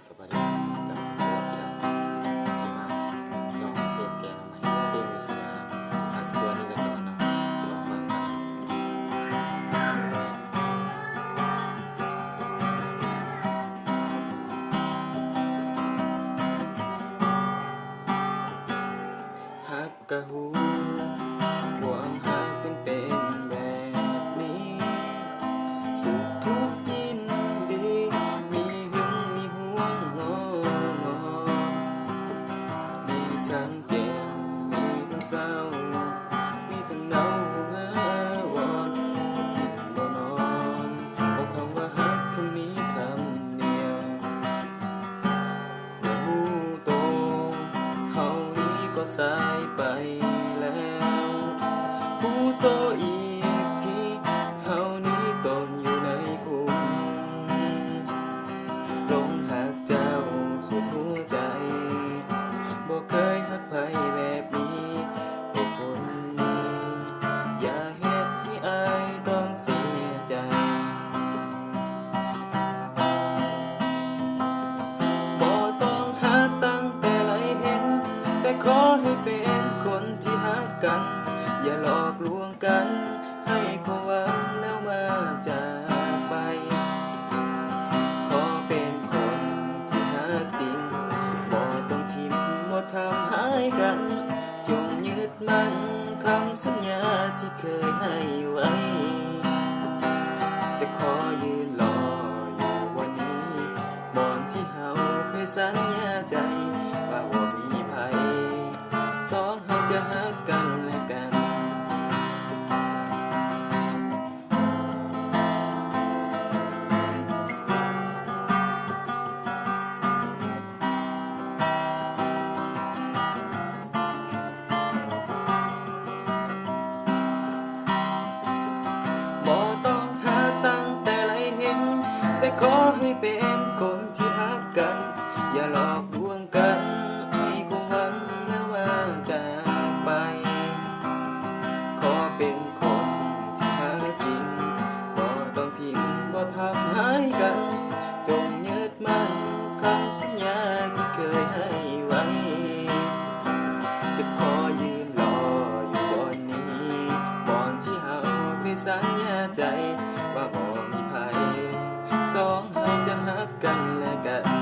สวัสดีจากสวัสดีครับสิมาลองเพลงแกมาใหม่เพลงอยู่สระอักษรนี่ก็จะมาลองฟังกันฮักกะฮูความฮักเป็นแบบนี้สุขทุกข์ยินดีมีหึงมีห่วงงอมีทั้งเจ็บมีทั้งเศร้ามีทั้งเหงาหาวอนกินบ่นอนเพราะคำว่าฮักคำนี้คำเดียวแต่หูโตเฮานี้ก็สายไปแล้วหูโตอีกทีเฮานี้ตนอยู่ในคุกหลงหักเจ้าสุดหัวใจบ่เคยหักไผแบบนี้เหตุผลนี้อย่าเฮ็ดให้อายต้องเสียใจบ่ต้องหักตั้งแต่ไหลเห็นแต่ขอให้เป็นคนที่หักกันอย่าหลอกลวงกันให้ความหวังแล้วมาจากไปขอเป็นคนที่หักจริงบ่ต้องทิมบ่ทำหายกันจงยึดมั่นคำสัญญาที่เคยให้ไว้จะขอยืนรออยู่วันนี้บอนที่เฮาเคยสัญญาใจว่าบ่มีไผสองเฮาจะหักกันและกันบ่ต้องหาตั้งแต่ไหลเห็นแต่ขอให้เป็นคนที่รักกันอย่าหลอกลวงกันให้ความหวังแล้วว่าจากไปขอเป็นคนที่รักจริงบ่ต้องทิ้งบ่ทำหายกันจงยึดมั่นคำสัญญาที่เคยให้ไว้จะขอยืนรออยู่บนนี้บอนที่เฮาเคยสัญญาใจว่าบ่มีไผสองเฮาจะหักกันและกัน